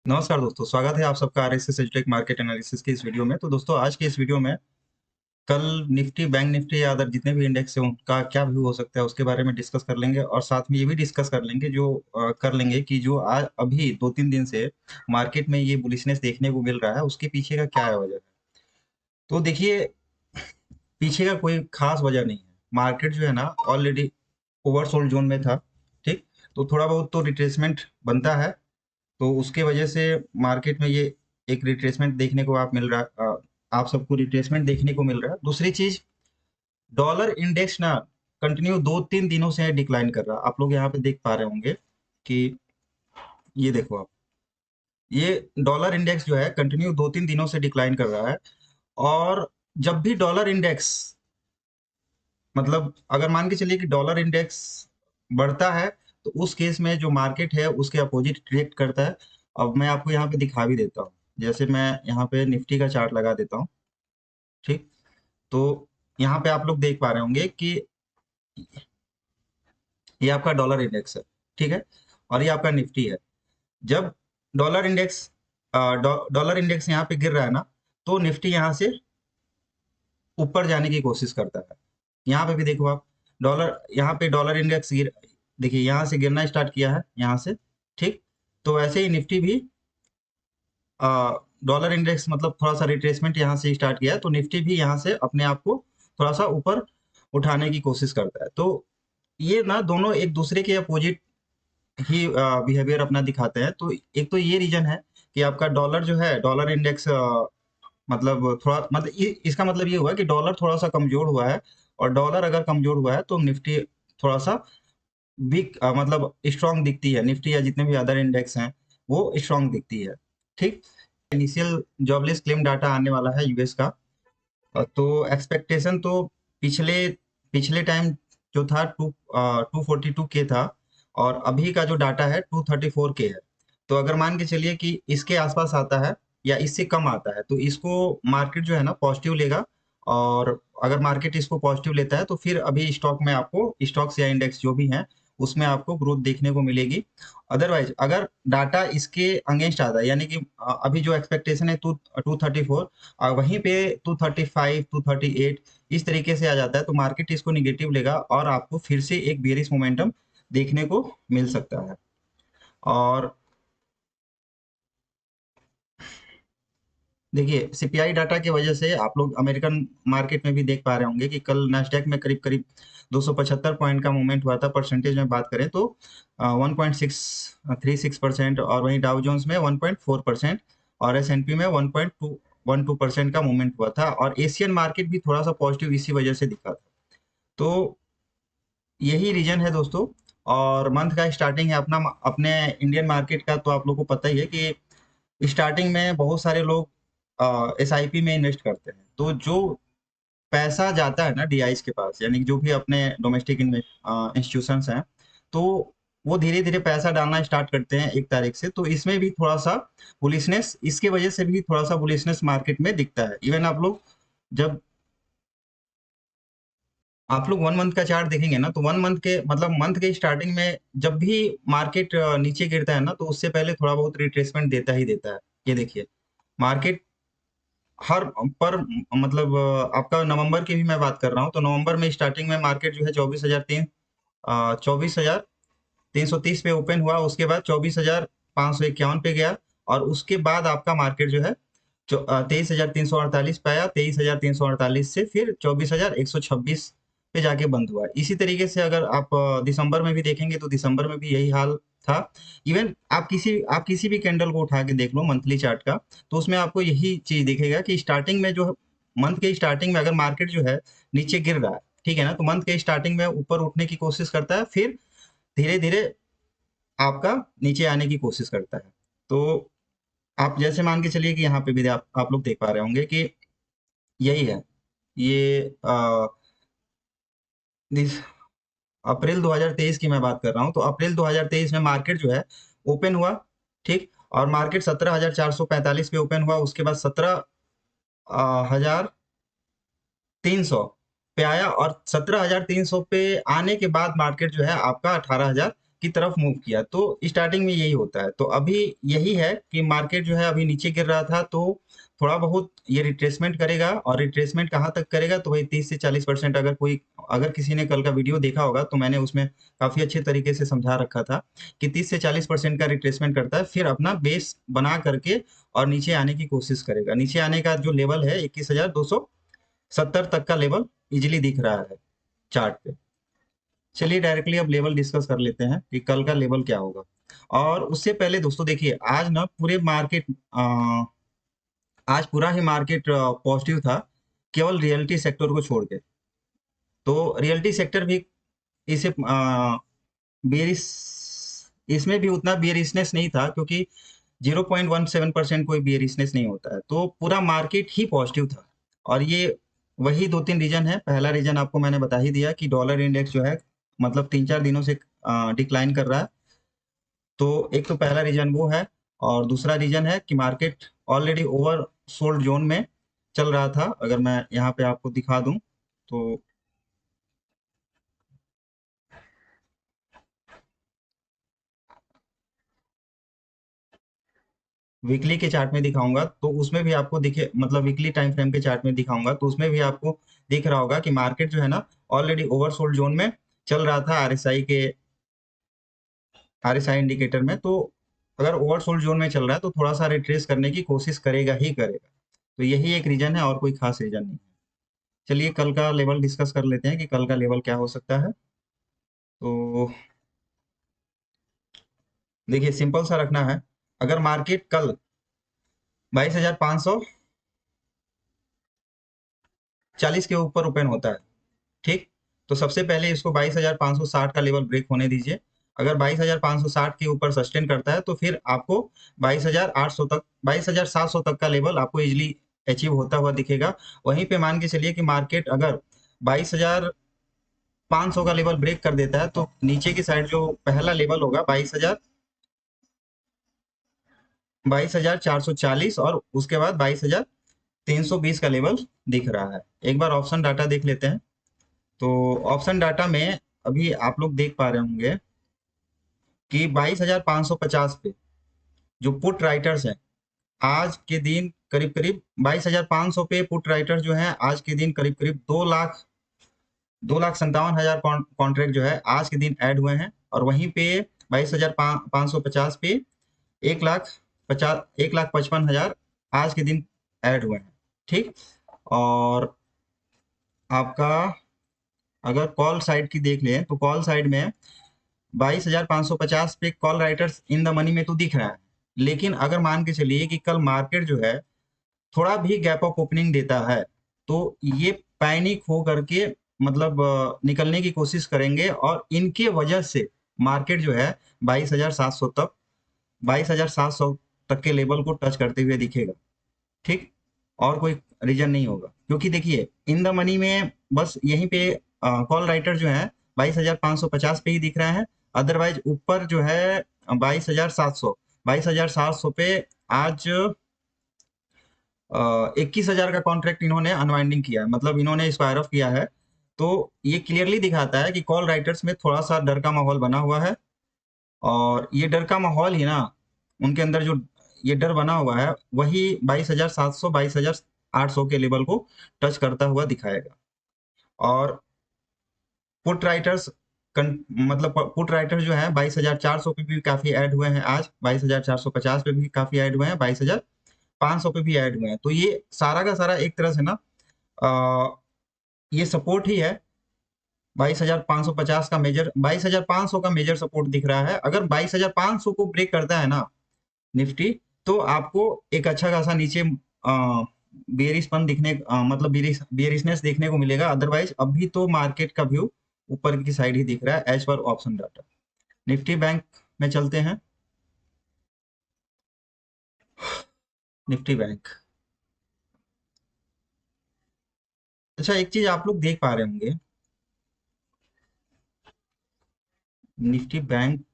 नमस्कार दोस्तों, स्वागत है आप सबका आरएसएस एजुटेक मार्केट एनालिसिस की इस वीडियो में। तो दोस्तों, आज के इस वीडियो में कल निफ्टी, बैंक निफ्टी या अदर जितने भी इंडेक्स हैं उनका क्या व्यू हो सकता है उसके बारे में डिस्कस कर लेंगे, और साथ में ये भी डिस्कस कर लेंगे कर लेंगे कि जो आज अभी 2-3 दिन से मार्केट में ये बुलिशनेस देखने को मिल रहा है उसके पीछे का क्या है वजह है। तो देखिए, पीछे का कोई खास वजह नहीं है। मार्केट जो है ना, ऑलरेडी ओवरसोल्ड जोन में था। ठीक, तो थोड़ा बहुत तो रिट्रेसमेंट बनता है, तो उसके वजह से मार्केट में ये एक रिट्रेसमेंट देखने को आप सबको रिट्रेसमेंट देखने को मिल रहा है। दूसरी चीज, डॉलर इंडेक्स ना कंटिन्यू 2-3 दिनों से डिक्लाइन कर रहा है। आप लोग यहाँ पे देख पा रहे होंगे कि ये देखो आप, ये डॉलर इंडेक्स जो है कंटिन्यू 2-3 दिनों से डिक्लाइन कर रहा है। और जब भी डॉलर इंडेक्स, मतलब अगर मान के चलिए कि डॉलर इंडेक्स बढ़ता है, तो उस केस में जो मार्केट है उसके अपोजिट रिएक्ट करता है। अब मैं आपको यहाँ पे दिखा भी देता हूँ। जैसे मैं यहाँ पे निफ्टी का चार्ट लगा देता हूँ। ठीक, तो यहाँ पे आप लोग देख पा रहे होंगे कि ये आपका डॉलर इंडेक्स है। ठीक है, और ये आपका निफ्टी है। जब डॉलर इंडेक्स डॉलर इंडेक्स यहाँ पे गिर रहा है ना, तो निफ्टी यहाँ से ऊपर जाने की कोशिश करता है। यहाँ पे भी देखो आप, डॉलर यहाँ पे डॉलर इंडेक्स गिर, देखिए यहाँ से गिरना स्टार्ट किया है यहाँ से। ठीक, तो वैसे ही निफ्टी भी डॉलर इंडेक्स मतलब थोड़ा सा रिट्रेसमेंट यहाँ से स्टार्ट किया है, तो निफ्टी भी यहाँ से अपने आप को थोड़ा सा ऊपर उठाने की कोशिश करता है। तो ये ना दोनों एक दूसरे के अपोजिट ही बिहेवियर अपना दिखाते हैं। तो एक तो ये रीजन है कि आपका डॉलर जो है, डॉलर इंडेक्स मतलब थोड़ा, मतलब इसका मतलब ये हुआ कि डॉलर थोड़ा सा कमजोर हुआ है। और डॉलर अगर कमजोर हुआ है तो निफ्टी थोड़ा सा वीक, मतलब स्ट्रांग दिखती है। निफ्टी या जितने भी अदर इंडेक्स हैं वो स्ट्रांग दिखती है। ठीक, इनिशियल जॉबलेस क्लेम डाटा आने वाला है यूएस का। तो एक्सपेक्टेशन तो पिछले पिछले टाइम जो था 242 के था, और अभी का जो डाटा है 234 के है। तो अगर मान के चलिए कि इसके आसपास आता है या इससे कम आता है, तो इसको मार्केट जो है ना पॉजिटिव लेगा। और अगर मार्केट इसको पॉजिटिव लेता है तो फिर अभी स्टॉक में आपको, स्टॉक्स या इंडेक्स जो भी हैं उसमें आपको ग्रोथ देखने को मिलेगी। अदरवाइज अगर डाटा इसके अगेंस्ट आता है, यानी कि अभी जो एक्सपेक्टेशन है 234, वहीं पे 235, 238 इस तरीके से आ जाता है, तो मार्केट इसको निगेटिव लेगा और आपको फिर से एक बेरिश मोमेंटम देखने को मिल सकता है। और देखिए, सीपीआई डाटा की वजह से आप लोग अमेरिकन मार्केट में भी देख पा रहे होंगे कि कल नैस्डैक में करीब करीब 275 पॉइंट का मूवमेंट हुआ था। परसेंटेज में बात करें तो 1.636%, और वहीं डाउ जोन्स में 1.4%, और एसएनपी में 1.212% का मूवमेंट हुआ था। और एशियन मार्केट भी थोड़ा सा पॉजिटिव इसी वजह से दिखा था। तो यही रीजन है दोस्तों। और मंथ का स्टार्टिंग है अपना, अपने इंडियन मार्केट का तो आप लोग को पता ही है कि स्टार्टिंग में बहुत सारे लोग एसआईपी में इन्वेस्ट करते हैं। तो जो पैसा जाता है ना डीआईज के पास, यानी कि जो भी अपने डोमेस्टिक इंस्टीट्यूशंस हैं, तो वो धीरे धीरे पैसा डालना स्टार्ट करते हैं 1 तारीख से। तो इसमें भी थोड़ा सा बुलिशनेस, इसके वजह से भी थोड़ा सा बुलिशनेस मार्केट में दिखता है। इवन जब आप लोग 1 मंथ का चार्ट देखेंगे ना, तो 1 मंथ के मतलब मंथ के स्टार्टिंग में जब भी मार्केट नीचे गिरता है ना, तो उससे पहले थोड़ा बहुत रिट्रेसमेंट देता ही देता है। ये देखिए, मार्केट हर पर मतलब आपका नवंबर की भी मैं बात कर रहा हूँ, तो नवंबर में स्टार्टिंग में मार्केट जो है 24,330 पे ओपन हुआ। उसके बाद 24,551 पे गया, और उसके बाद आपका मार्केट जो है 23,348 पे आया। 23,348 से फिर 24,126 पे जाके बंद हुआ। इसी तरीके से अगर आप दिसंबर में भी देखेंगे तो दिसंबर में भी यही हाल था। इवन आप किसी भी कैंडल को उठा के देख लो मंथली चार्ट का, तो उसमें आपको यही चीज दिखेगा कि स्टार्टिंग में जो मंथ के स्टार्टिंग में अगर मार्केट जो है नीचे गिर रहा है, ठीक है ना, तो मंथ के स्टार्टिंग में ऊपर उठने की कोशिश करता है, फिर धीरे धीरे आपका नीचे आने की कोशिश करता है। तो आप जैसे मान के चलिए कि यहाँ पे भी आप लोग देख पा रहे होंगे कि यही है। ये दिस अप्रैल 2023 की मैं बात कर रहा हूँ। तो अप्रैल 2023 में मार्केट जो है ओपन हुआ। ठीक, और मार्केट 17,445 पे ओपन हुआ। उसके बाद 17,300 पे आया, और 17,300 पे आने के बाद मार्केट जो है आपका 18,000 की तरफ मूव किया। तो स्टार्टिंग में यही होता है। तो अभी यही है कि मार्केट जो है अभी नीचे गिर रहा था, तो थोड़ा बहुत ये रिट्रेसमेंट करेगा। और रिट्रेसमेंट कहाँ तक करेगा, तो वही 30 से 40%। अगर किसी ने कल का वीडियो देखा होगा तो मैंने उसमें काफी अच्छे तरीके से समझा रखा था कि 30 से 40% का रिट्रेसमेंट करता है, फिर अपना बेस बना करके और नीचे आने की कोशिश करेगा। नीचे आने का जो लेवल है 21,270 तक का लेवल इजिली दिख रहा है चार्ट पे। चलिए डायरेक्टली अब लेवल डिस्कस कर लेते हैं कि कल का लेवल क्या होगा। और उससे पहले दोस्तों देखिए, आज ना पूरे मार्केट आज पूरा ही मार्केट पॉजिटिव था, केवल रियलिटी सेक्टर को छोड़ के। तो रियलिटी सेक्टर भी इसे बेरिस इसमें भी उतना बेरिसनेस नहीं था, क्योंकि 0.17% कोई बेरिसनेस नहीं होता है। तो पूरा मार्केट ही पॉजिटिव था। और ये वही 2-3 रीजन है। पहला रीजन आपको मैंने बता ही दिया कि डॉलर इंडेक्स जो है मतलब 3-4 दिनों से डिक्लाइन कर रहा है। तो एक तो पहला रीजन वो है। और दूसरा रीजन है कि market already over sold zone में चल रहा था। अगर मैं यहाँ पे आपको दिखा दूं तो वीकली के चार्ट में दिखाऊंगा तो उसमें भी आपको दिखे, मतलब वीकली टाइम फ्रेम के चार्ट में दिखाऊंगा तो उसमें भी आपको दिख रहा होगा कि मार्केट जो है ना ऑलरेडी ओवरसोल्ड जोन में चल रहा था आरएसआई इंडिकेटर में। तो अगर ओवरसोल्ड जोन में चल रहा है तो थोड़ा सा रिट्रेस करने की कोशिश करेगा ही करेगा। तो यही एक रीजन है, और कोई खास रीजन नहीं है। चलिए कल का लेवल डिस्कस कर लेते हैं कि कल का लेवल क्या हो सकता है। तो देखिए सिंपल सा रखना है। अगर मार्केट कल 22,540 के ऊपर ओपन होता है, ठीक, तो सबसे पहले इसको 22,560 का लेवल ब्रेक होने दीजिए। अगर 22,560 के ऊपर सस्टेन करता है तो फिर आपको 22,800 तक, 22,700 तक का लेवल आपको इजिली अचीव होता हुआ दिखेगा। वहीं पे मान के चलिए कि मार्केट अगर 22,500 का लेवल ब्रेक कर देता है तो नीचे की साइड जो पहला लेवल होगा 22,440, और उसके बाद 22,320 का लेवल दिख रहा है। एक बार ऑप्शन डाटा देख लेते हैं। तो ऑप्शन डाटा में अभी आप लोग देख पा रहे होंगे कि 22,550 पे जो पुट राइटर्स हैं आज के दिन करीब करीब 22,500 पे पुट राइटर्स जो हैं आज के दिन करीब करीब 2,57,000 कॉन्ट्रैक्ट जो है आज के दिन ऐड हुए हैं। और वहीं पे 22,550 पे 1,55,000 आज के दिन ऐड हुए हैं, ठीक। और आपका अगर कॉल साइड की देख लें तो कॉल साइड में 22,550 पे call writers in the money में तो दिख रहा है। लेकिन अगर मान के चलिए कि कल मार्केट जो है थोड़ा भी गैप ऑफ ओपनिंग देता है तो ये पैनिक हो करके मतलब निकलने की कोशिश करेंगे, और इनके वजह से मार्केट जो है 22,700 तक 22,700 तक के लेवल को टच करते हुए दिखेगा, ठीक। और कोई रीजन नहीं होगा, क्योंकि देखिए इन द मनी में बस यहीं पे कॉल राइटर जो है 22,550 पे ही दिख रहे हैं। अदरवाइज ऊपर जो है 22,700 पे आज 21,000 का कॉन्ट्रैक्ट इन्होंने अनवाइंडिंग किया है, मतलब इन्होंने स्क्वायर ऑफ किया है। तो ये क्लियरली दिखाता है कि कॉल राइटर्स में थोड़ा सा डर का माहौल बना हुआ है। और ये डर का माहौल ही ना, उनके अंदर जो ये डर बना हुआ है वही 22,700 22,800 के लेवल को टच करता हुआ दिखाएगा। और पुट राइटर्स मतलब पुट राइटर्स जो है 22,400 पे भी काफी ऐड हुए हैं आज, 22,450 पे भी काफी ऐड हुए हैं, 22,500 पे भी ऐड हुए हैं। तो ये सारा का सारा एक तरह से ना अ, ये सपोर्ट ही है। 22,550 का मेजर 22,500 का मेजर सपोर्ट दिख रहा है। अगर 22,500 को ब्रेक करता है ना निफ्टी, तो आपको एक अच्छा खासा नीचे बेरिशपन मतलब बेरिशनेस देखने को मिलेगा। अदरवाइज अभी तो मार्केट का व्यू ऊपर की साइड ही दिख रहा है as per option data. Nifty bank में चलते हैं। निफ्टी बैंक, अच्छा एक चीज आप लोग देख पा रहे होंगे, निफ्टी बैंक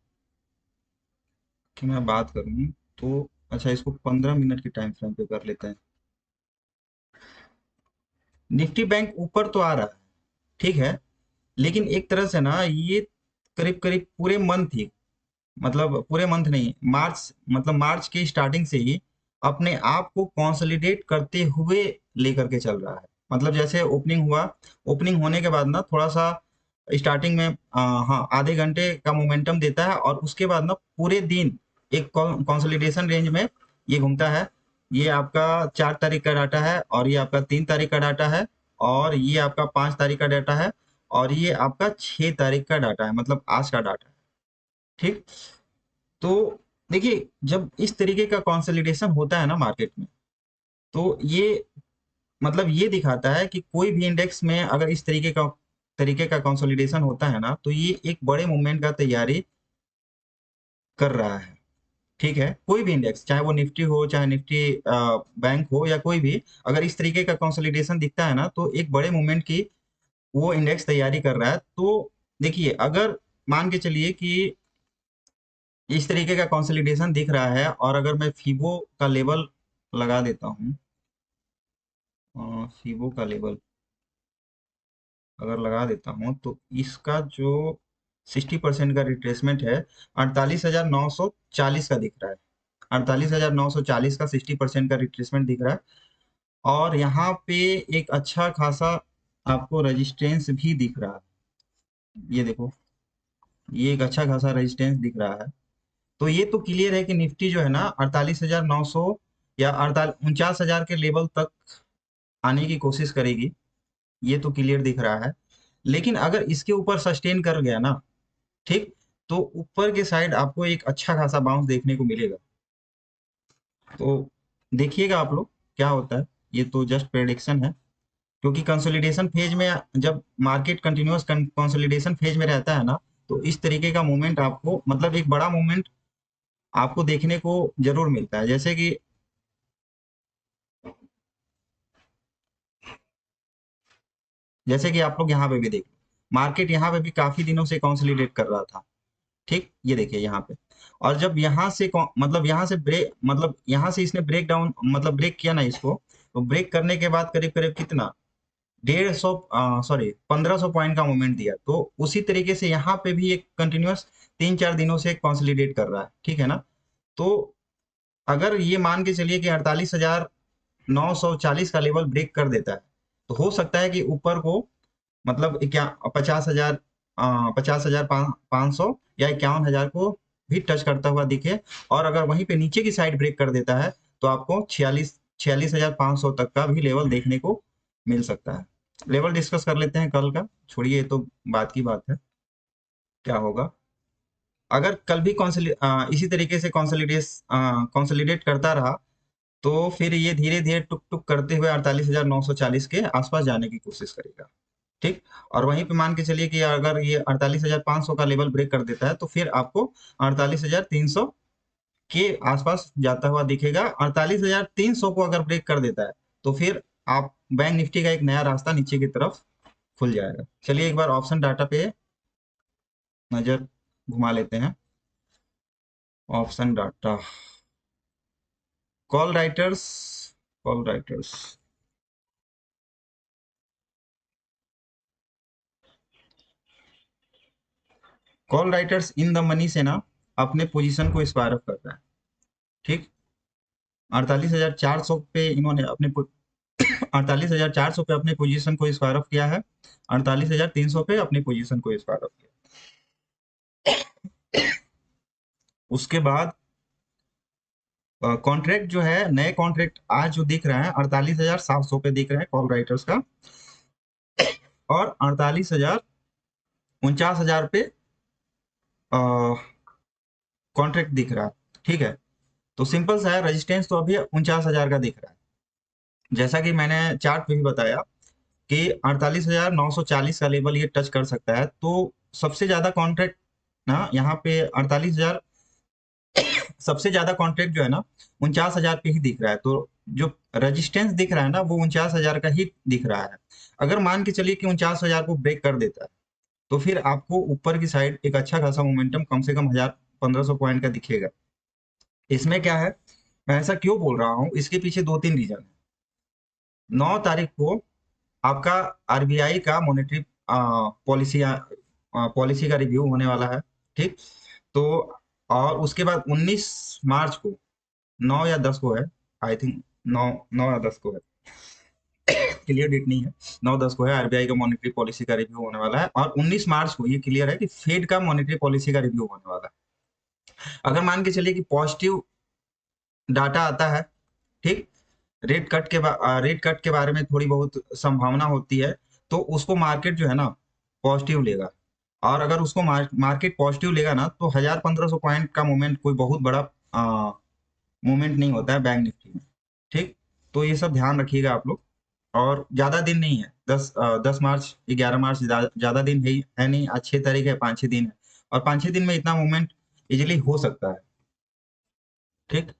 की मैं बात करूं तो अच्छा इसको 15 मिनट के टाइम फ्रेम पे कर लेते हैं। निफ्टी बैंक ऊपर तो आ रहा है, ठीक है, लेकिन एक तरह से ना ये करीब करीब पूरे मंथ ही मतलब पूरे मंथ नहीं, मार्च मतलब मार्च की स्टार्टिंग से ही अपने आप को कंसोलिडेट करते हुए लेकर के चल रहा है। मतलब जैसे ओपनिंग हुआ, ओपनिंग होने के बाद ना थोड़ा सा स्टार्टिंग में हाँ आधे घंटे का मोमेंटम देता है, और उसके बाद ना पूरे दिन एक कंसोलिडेशन रेंज में ये घूमता है। ये आपका 4 तारीख का डाटा है, और ये आपका 3 तारीख का डाटा है, और ये आपका 5 तारीख का डाटा है, और ये आपका 6 तारीख का डाटा है, मतलब आज का डाटा है। ठीक। तो देखिए, जब इस तरीके का कंसोलिडेशन होता है ना मार्केट में, तो ये मतलब ये दिखाता है कि कोई भी इंडेक्स में अगर इस तरीके का कंसोलिडेशन होता है ना, तो ये एक बड़े मूवमेंट का तैयारी कर रहा है। ठीक है, कोई भी इंडेक्स, चाहे वो निफ्टी हो, चाहे निफ्टी बैंक हो, या कोई भी, अगर इस तरीके का कंसोलिडेशन दिखता है ना, तो एक बड़े मूवमेंट की वो इंडेक्स तैयारी कर रहा है। तो देखिए, अगर मान के चलिए कि इस तरीके का कंसोलिडेशन दिख रहा है, और अगर मैं फीबो का लेवल लगा देता हूँ, फीबो का लेवल अगर लगा देता हूँ, तो इसका जो 60% का रिट्रेसमेंट है, 48,940 का दिख रहा है। 48,940 का 60% का रिट्रेसमेंट दिख रहा है। और यहाँ पे एक अच्छा खासा आपको रेजिस्टेंस भी दिख रहा है। ये देखो, ये एक अच्छा खासा रेजिस्टेंस दिख रहा है। तो ये तो क्लियर है कि निफ्टी जो है ना 48,900 या 49,000 के लेवल तक आने की कोशिश करेगी। ये तो क्लियर दिख रहा है। लेकिन अगर इसके ऊपर सस्टेन कर गया ना, ठीक, तो ऊपर के साइड आपको एक अच्छा खासा बाउंस देखने को मिलेगा। तो देखिएगा आप लोग क्या होता है। ये तो जस्ट प्रेडिक्शन है, क्योंकि कंसोलिडेशन फेज में, जब मार्केट कंटिन्यूअस कंसोलिडेशन फेज में रहता है ना, तो इस तरीके का मूवमेंट आपको, मतलब एक बड़ा मूवमेंट आपको देखने को जरूर मिलता है। जैसे कि आप लोग यहाँ पे भी देख लो, मार्केट यहाँ पे भी काफी दिनों से कंसोलिडेट कर रहा था। ठीक, ये देखिए यहाँ पे। और जब यहाँ से मतलब यहाँ से ब्रेक, मतलब यहाँ से इसने ब्रेक डाउन, मतलब ब्रेक किया ना इसको, तो ब्रेक करने के बाद करीब करीब कितना, 150, सॉरी 1500 पॉइंट का मूवमेंट दिया। तो उसी तरीके से यहाँ पे भी एक कंटिन्यूअस 3-4 दिनों से कंसोलिडेट कर रहा है। ठीक है ना। तो अगर ये मान के चलिए कि 48,940 का लेवल ब्रेक कर देता है, तो हो सकता है कि ऊपर को, मतलब क्या, 50,000, 50,000 500 या 51,000 को भी टच करता हुआ दिखे। और अगर वहीं पे नीचे की साइड ब्रेक कर देता है, तो आपको 46,500 तक का भी लेवल देखने को मिल सकता है। लेवल डिस्कस कर लेते हैं कल का, छोड़िए ये तो बात की बात है, क्या होगा। अगर कल भी इसी तरीके से कंसोलिडेट करता रहा, तो फिर ये धीरे धीरे टुक टुक करते हुए 48,940 के आसपास जाने की कोशिश करेगा। ठीक। और वहीं पे मान के चलिए कि अगर ये 48,500 का लेवल ब्रेक कर देता है, तो फिर आपको 48,300 के आसपास जाता हुआ दिखेगा। 48,300 को अगर ब्रेक कर देता है, तो फिर आप बैंक निफ्टी का एक नया रास्ता नीचे की तरफ खुल जाएगा। चलिए एक बार ऑप्शन डाटा पे नजर घुमा लेते हैं। Option data, call writers, call writers, call writers in the money से ना अपने पोजीशन को स्क्वायर अप करता है। ठीक। 48,400 पे इन्होंने 48,400 पे अपने पोजीशन को स्क्वायर अप किया है। 48,300 पे अपनी पोजीशन को स्क्वायर अप किया। उसके बाद कॉन्ट्रैक्ट जो है, नए कॉन्ट्रैक्ट आज जो दिख रहे हैं 48,700 पे दिख रहे हैं कॉल राइटर्स का, और 49,000 पे कॉन्ट्रैक्ट दिख रहा है। ठीक है। तो सिंपल सा है, रेजिस्टेंस तो अभी 49,000 का दिख रहा है। जैसा कि मैंने चार्ट पे भी बताया कि 48,940 का लेवल ये टच कर सकता है। तो सबसे ज्यादा कॉन्ट्रैक्ट ना यहाँ पे 48,000, सबसे ज्यादा कॉन्ट्रैक्ट जो है ना 49,000 पे ही दिख रहा है। तो जो रेजिस्टेंस दिख रहा है ना, वो 49,000 का ही दिख रहा है। अगर मान के चलिए कि 49,000 को ब्रेक कर देता है, तो फिर आपको ऊपर की साइड एक अच्छा खासा मोमेंटम, कम से कम 1,000-1,500 पॉइंट का दिखेगा। इसमें क्या है, मैं ऐसा क्यों बोल रहा हूँ, इसके पीछे दो तीन रीजन है। 9 तारीख को आपका आरबीआई का मॉनेटरी पॉलिसी पॉलिसी का रिव्यू होने वाला है। ठीक। तो और उसके बाद 19 मार्च को, 9 या 10 को है, आई थिंक 9, 9 या 10 को है, क्लियर डेट नहीं है, 9-10 को है, आरबीआई का मॉनेटरी पॉलिसी का रिव्यू होने वाला है। और 19 मार्च को ये क्लियर है कि फेड का मॉनेटरी पॉलिसी का रिव्यू होने वाला है। अगर मान के चलिए कि पॉजिटिव डाटा आता है, ठीक, रेट कट के बारे में थोड़ी बहुत संभावना होती है, तो उसको मार्केट जो है ना पॉजिटिव लेगा। और अगर उसको मार्केट पॉजिटिव लेगा ना, तो 1000-1500 पॉइंट का मूवमेंट कोई बहुत बड़ा मूवमेंट नहीं होता है बैंक निफ्टी में, ठीक। तो ये सब ध्यान रखिएगा आप लोग। और ज्यादा दिन नहीं है, 10 मार्च 11 मार्च, ज्यादा दिन है नहीं, आज 6 तारीख है, 5-6 दिन है। और 5-6 दिन में इतना मूवमेंट इजिली हो सकता है, ठीक।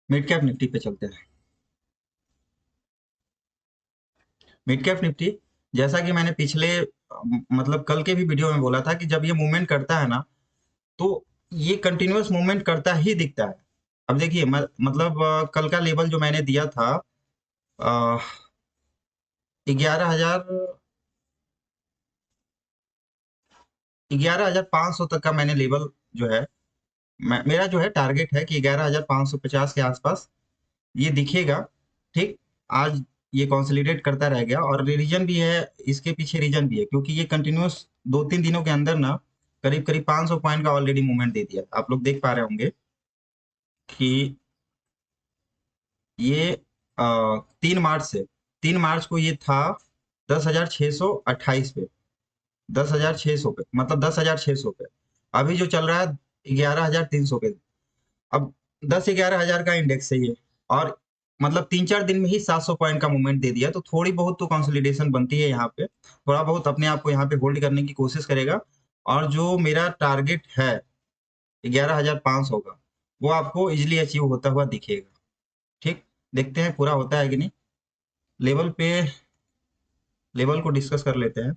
मिड कैप निफ्टी पे चलते हैं। मिड कैप निफ्टी, जैसा कि मैंने पिछले मतलब कल के भी वीडियो में बोला था कि जब ये मूवमेंट करता है ना, तो ये कंटिन्यूअस मूवमेंट करता ही दिखता है। अब देखिए मतलब कल का लेवल जो मैंने दिया था 11,000, 11,500 तक का मैंने लेवल जो है, मेरा जो है टारगेट है कि 11,550 के आसपास ये दिखेगा, ठीक। आज ये कंसोलिडेट करता रह गया, और रीजन भी है, इसके पीछे रीजन भी है, क्योंकि ये कंटिन्यूअस 2-3 दिनों के अंदर ना करीब करीब 500 पॉइंट का ऑलरेडी मूवमेंट दे दिया। आप लोग देख पा रहे होंगे कि ये 3 मार्च से, 3 मार्च को ये था 10,628 पे, 10,600 पे, मतलब 10,600 पे। अभी जो चल रहा है 11,300 पे। अब 10-11 हजार का इंडेक्स है ये, और मतलब 3-4 दिन में ही 700 पॉइंट का मूवमेंट दे दिया, तो थोड़ी बहुत तो कंसोलिडेशन बनती है यहाँ पे, थोड़ा बहुत अपने आप को यहाँ पे होल्ड करने की कोशिश करेगा। और जो मेरा टारगेट है 11,500 का, वो आपको इजिली अचीव होता हुआ दिखेगा, ठीक। देखते हैं पूरा होता है कि नहीं। लेवल पे, लेवल को डिस्कस कर लेते हैं।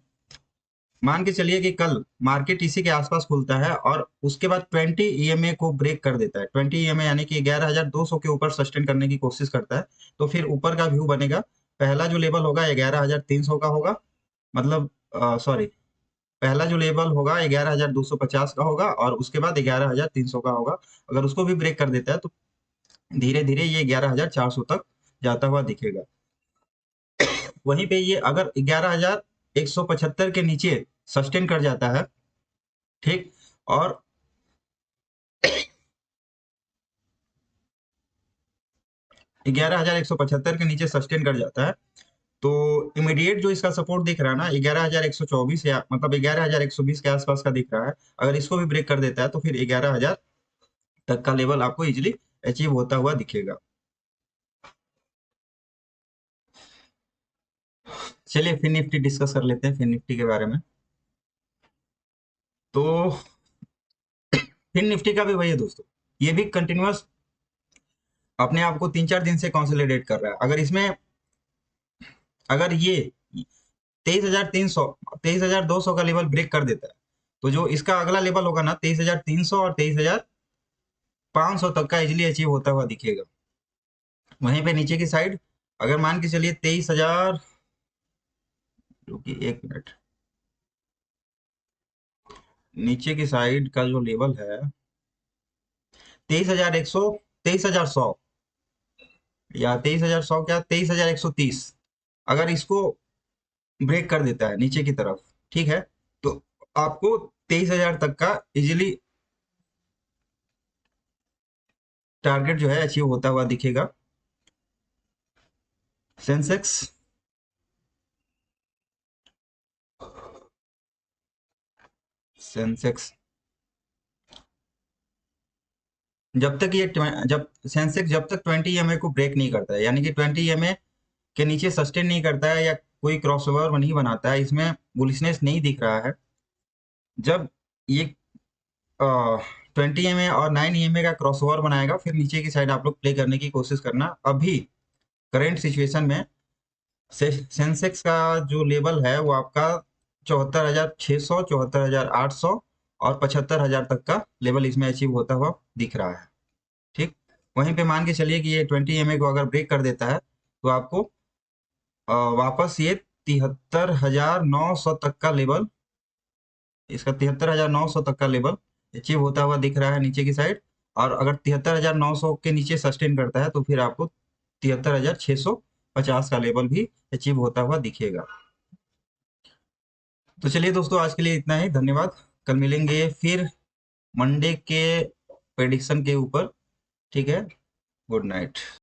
मान के चलिए कि कल मार्केट इसी के आसपास खुलता है, और उसके बाद 20 ईएमए को ब्रेक कर देता है, 20 ईएमए यानी कि 11,200 के ऊपर सस्टेन करने की कोशिश करता है, तो फिर ऊपर का व्यू बनेगा। पहला जो लेवल होगा 11,300 का होगा, मतलब सॉरी, पहला जो लेवल होगा 11,250 का होगा, और उसके बाद 11,300 का होगा। अगर उसको भी ब्रेक कर देता है, तो धीरे धीरे ये 11,400 तक जाता हुआ दिखेगा। वहीं पे ये अगर 11,175 के नीचे सस्टेन कर जाता है, ठीक, और 11,175 के नीचे सस्टेन कर जाता है, तो इमीडिएट जो इसका सपोर्ट दिख रहा है ना 11,124, या मतलब 11,120 के आसपास का दिख रहा है। अगर इसको भी ब्रेक कर देता है, तो फिर 11,000 तक का लेवल आपको इजिली अचीव होता हुआ दिखेगा। चलिए फिर निफ्टी डिस्कस कर लेते हैं, फिर निफ्टी के बारे में। तो फिर निफ्टी का भी वही है दोस्तों, ये भी कंटिन्यूअस अपने आप को 3-4 दिन से कंसोलिडेट कर रहा है। अगर इसमें, अगर ये 23,300, 23,200 का लेवल ब्रेक कर देता है, तो जो इसका अगला लेवल होगा ना 23,300 और 23,500 तक का इजिली अचीव होता हुआ दिखेगा। वहीं पे नीचे की साइड, अगर मान के चलिए 23,000, जो कि 1 मिनट, नीचे की साइड का जो लेवल है 23,100, 23,100, या 23,100, क्या 23,130, अगर इसको ब्रेक कर देता है नीचे की तरफ, ठीक है, तो आपको 23,000 तक का इजिली टारगेट जो है अचीव होता हुआ दिखेगा। सेंसेक्स, सेंसेक्स जब तक ये जब सेंसेक्स जब तक 20 ईएमए को ब्रेक नहीं करता है, यानी कि 20 ईएमए के नीचे सस्टेन नहीं करता है, या कोई क्रॉसओवर नहीं बनाता है, इसमें बुलिशनेस नहीं दिख रहा है, जब ये 20 ईएमए और 9 ईएमए का क्रॉसओवर बनाएगा, फिर नीचे की साइड आप लोग प्ले करने की कोशिश करना। अभी करेंट सिचुएशन में सेंसेक्स का जो लेवल है वो आपका 74,600, 74,800 और 75,000 तक का लेवल इसमें अचीव होता हुआ दिख रहा है, ठीक। वहीं पे मान के चलिए कि ये 20 ईएमए को अगर ब्रेक कर देता है, तो आपको वापस ये 73,900 तक का लेवल इसका 73,900 तक का लेवल अचीव होता हुआ दिख रहा है नीचे की साइड। और अगर 73,900 के नीचे सस्टेन करता है तो फिर आपको 73,650 का लेवल भी अचीव होता हुआ दिखेगा। तो चलिए दोस्तों, आज के लिए इतना ही। धन्यवाद। कल मिलेंगे फिर मंडे के प्रेडिक्शन के ऊपर। ठीक है। Good night.